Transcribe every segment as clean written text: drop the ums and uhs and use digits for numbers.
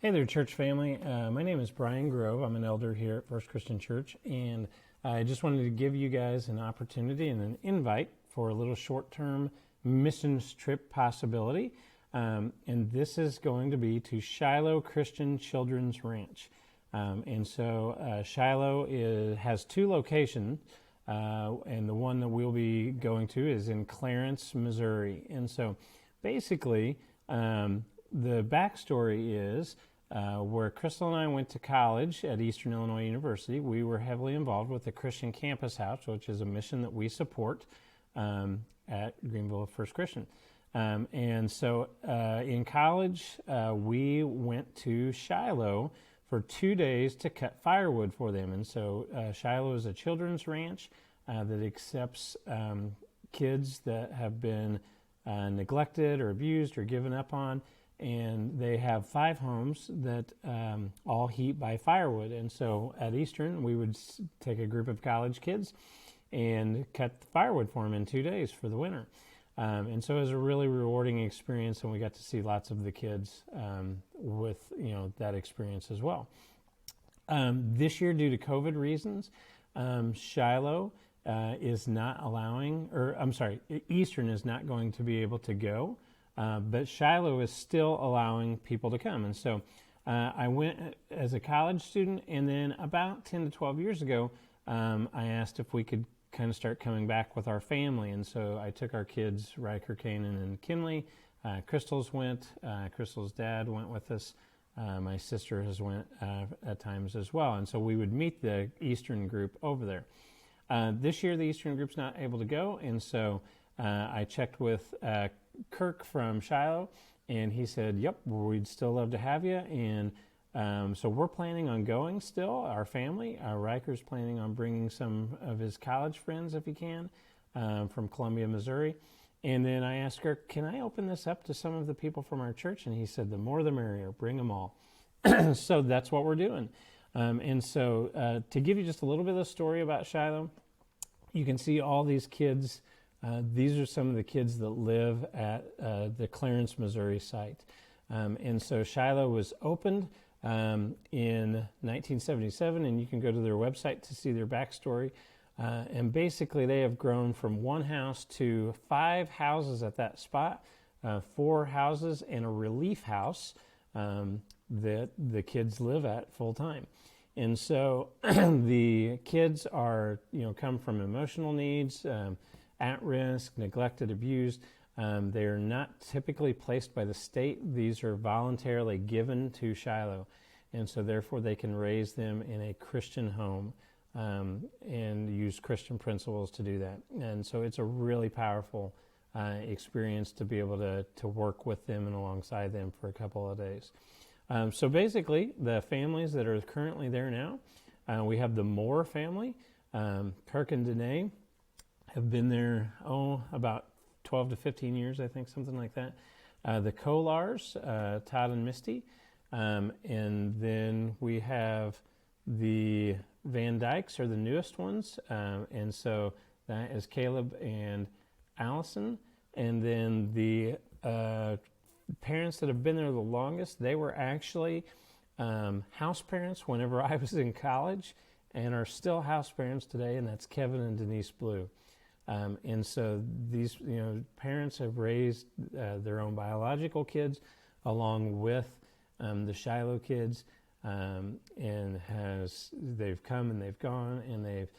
Hey there, church family. My name is Brian Grove. I'm an elder here at First Christian Church, and I just wanted to give you guys an opportunity and an invite for a little short-term missions trip possibility. And this is going to be to Shiloh Christian Children's Ranch. Shiloh has two locations, and the one that we'll be going to is in Clarence, Missouri. And so basically, the backstory is where Crystal and I went to college at Eastern Illinois University. We were heavily involved with the Christian Campus House, which is a mission that we support at Greenville First Christian. In college, we went to Shiloh for 2 days to cut firewood for them. And so Shiloh is a children's ranch that accepts kids that have been neglected or abused or given up on. And they have 5 homes that all heat by firewood. And so at Eastern, we would take a group of college kids and cut the firewood for them in 2 days for the winter. And so it was a really rewarding experience, and we got to see lots of the kids with that experience as well. This year, due to COVID reasons, Shiloh is not allowing, Eastern is not going to be able to go. But Shiloh is still allowing people to come. And so I went as a college student, and then about 10 to 12 years ago, I asked if we could kind of start coming back with our family. And so I took our kids, Riker, Kanan, and Kinley. Crystal's went. Crystal's dad went with us. My sister has went at times as well. And so we would meet the Eastern group over there. This year, the Eastern group's not able to go, and so I checked with Kirk from Shiloh, and he said, yep, we'd still love to have you. And so we're planning on going still, our family. Riker's planning on bringing some of his college friends, if he can, from Columbia, Missouri. And then I asked Kirk, can I open this up to some of the people from our church? And he said, the more the merrier, bring them all. So that's what we're doing. To give you just a little bit of the story about Shiloh, you can see all these kids. These are some of the kids that live at the Clarence, Missouri site. So Shiloh was opened in 1977, and you can go to their website to see their backstory. And basically, they have grown from 1 house to 5 houses at that spot, 4 houses and a relief house that the kids live at full time. And so the kids are, come from emotional needs, at risk, neglected, abused. They are not typically placed by the state. These are voluntarily given to Shiloh. And so therefore they can raise them in a Christian home and use Christian principles to do that. And so it's a really powerful experience to be able to work with them and alongside them for a couple of days. So basically, the families that are currently there now, we have the Moore family. Kirk and Danae have been there, about 12 to 15 years, I think, something like that. The Kolars, Todd and Misty. And then we have the Van Dykes are the newest ones. And so that is Caleb and Allison. And then the parents that have been there the longest, they were actually house parents whenever I was in college and are still house parents today, and that's Kevin and Denise Blue. And so these, parents have raised their own biological kids along with the Shiloh kids, and they've come and they've gone, and they've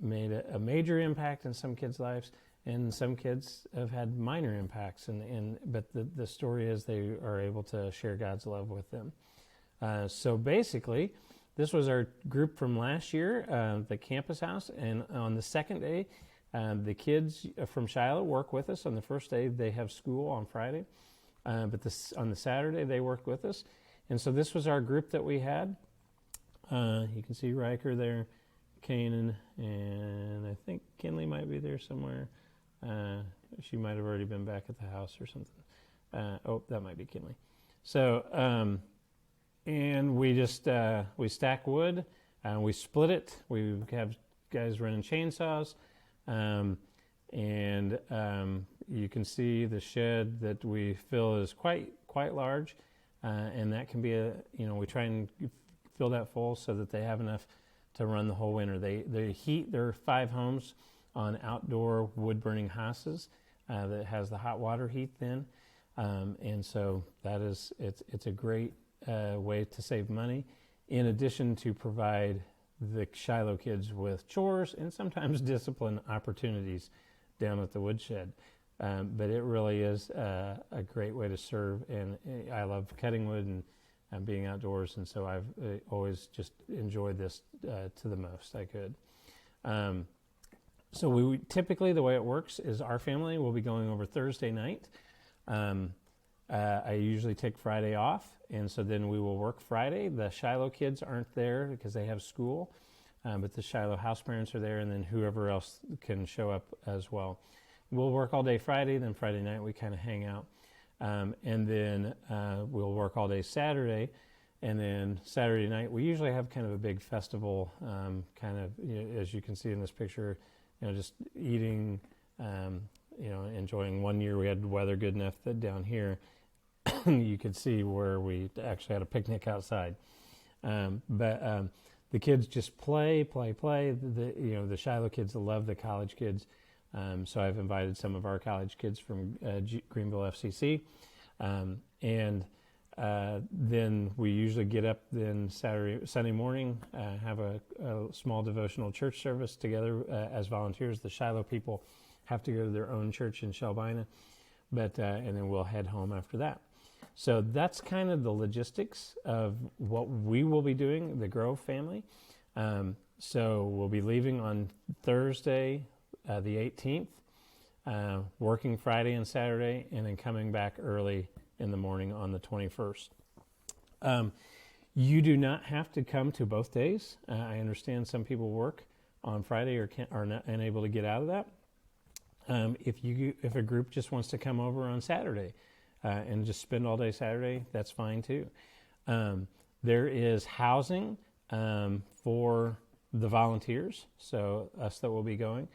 made a major impact in some kids' lives, and some kids have had minor impacts. But the story is they are able to share God's love with them. So basically, this was our group from last year, the campus house, and on the second day, the kids from Shiloh work with us. On the first day, they have school on Friday, but on the Saturday, they work with us. And so this was our group that we had. You can see Riker there, Kanan, and I think Kinley might be there somewhere. She might have already been back at the house or something. That might be Kinley. So, and we just, we stack wood, we split it. We have guys running chainsaws. You can see the shed that we fill is quite large. and that can be we try and fill that full so that they have enough to run the whole winter. They heat their 5 homes on outdoor wood-burning houses that has the hot water heat then, and so it's a great way to save money, in addition to provide the Shiloh kids with chores and sometimes discipline opportunities down at the Woodshed. But it really is a great way to serve, and I love cutting wood and being outdoors, and so I've always just enjoyed this to the most I could. So we typically, the way it works is our family will be going over Thursday night. I usually take Friday off, and so then we will work Friday. The Shiloh kids aren't there because they have school, but the Shiloh house parents are there, and then whoever else can show up as well. We'll work all day Friday, then Friday night we kind of hang out, and then we'll work all day Saturday, and then Saturday night we usually have kind of a big festival, as you can see in this picture, just eating, enjoying. One year we had weather good enough that down here you could see where we actually had a picnic outside. But the kids just play. The Shiloh kids love the college kids. So I've invited some of our college kids from Greenville FCC. And then we usually get up then Sunday morning, have a small devotional church service together as volunteers. The Shiloh people have to go to their own church in Shelbina, and then we'll head home after that. So that's kind of the logistics of what we will be doing, the Grove family. So we'll be leaving on Thursday, the 18th, working Friday and Saturday, and then coming back early in the morning on the 21st. You do not have to come to both days. I understand some people work on Friday or are not unable to get out of that. If a group just wants to come over on Saturday and just spend all day Saturday, that's fine too. There is housing for the volunteers, so us that will be going.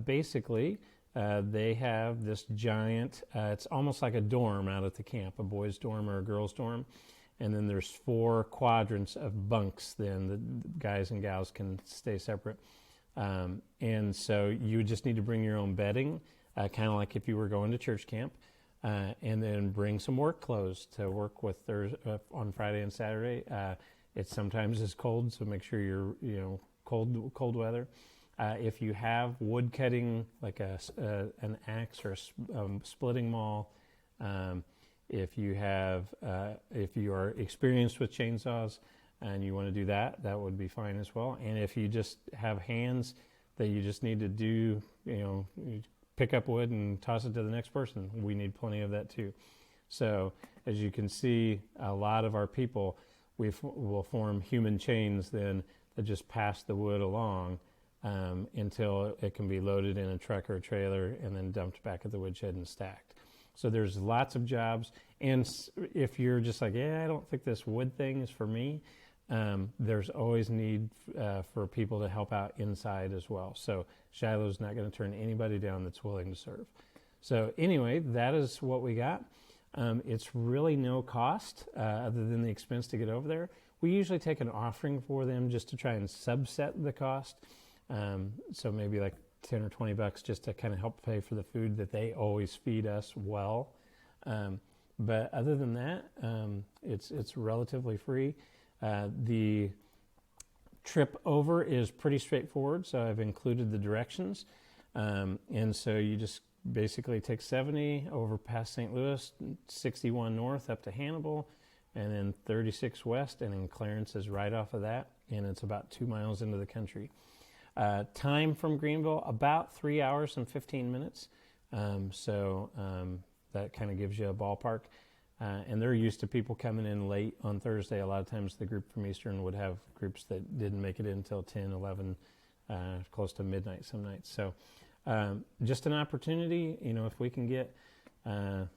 Basically, they have this giant, it's almost like a dorm out at the camp, a boys' dorm or a girls' dorm. And then there's 4 quadrants of bunks then the guys and gals can stay separate. And so you just need to bring your own bedding, kind of like if you were going to church camp, and then bring some work clothes to work with on Friday and Saturday. It sometimes is cold, so make sure you're, cold weather. If you have wood cutting, like an axe or a splitting maul, if you are experienced with chainsaws and you want to do that, that would be fine as well. And if you just have hands that you just need to do, you pick up wood and toss it to the next person, we need plenty of that too. So as you can see, a lot of our people, will form human chains then that just pass the wood along until it can be loaded in a truck or a trailer and then dumped back at the woodshed and stacked. So there's lots of jobs. And if you're just like, I don't think this wood thing is for me, there's always need for people to help out inside as well. So Shiloh's not going to turn anybody down that's willing to serve. So anyway, that is what we got. It's really no cost other than the expense to get over there. We usually take an offering for them just to try and subset the cost. So maybe like $10 or $20 just to kind of help pay for the food that they always feed us well. But other than that, it's relatively free. The trip over is pretty straightforward, so I've included the directions. And so you just basically take 70 over past St. Louis, 61 north up to Hannibal, and then 36 west, and then Clarence is right off of that, and it's about 2 miles into the country. Time from Greenville, about 3 hours and 15 minutes. So that kind of gives you a ballpark. And they're used to people coming in late on Thursday. A lot of times the group from Eastern would have groups that didn't make it in until 10, 11, close to midnight some nights. So just an opportunity, if we can get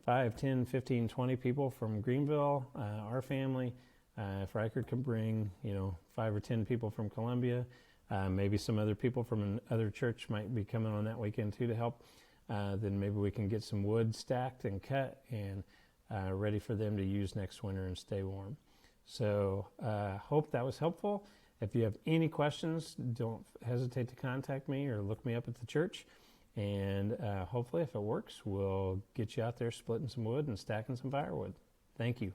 5, 10, 15, 20 people from Greenville, our family, if Riker can bring, 5 or 10 people from Columbia, maybe some other people from another church might be coming on that weekend too to help. Then maybe we can get some wood stacked and cut and ready for them to use next winter and stay warm. So hope that was helpful. If you have any questions, don't hesitate to contact me or look me up at the church. And hopefully, if it works, we'll get you out there splitting some wood and stacking some firewood. Thank you.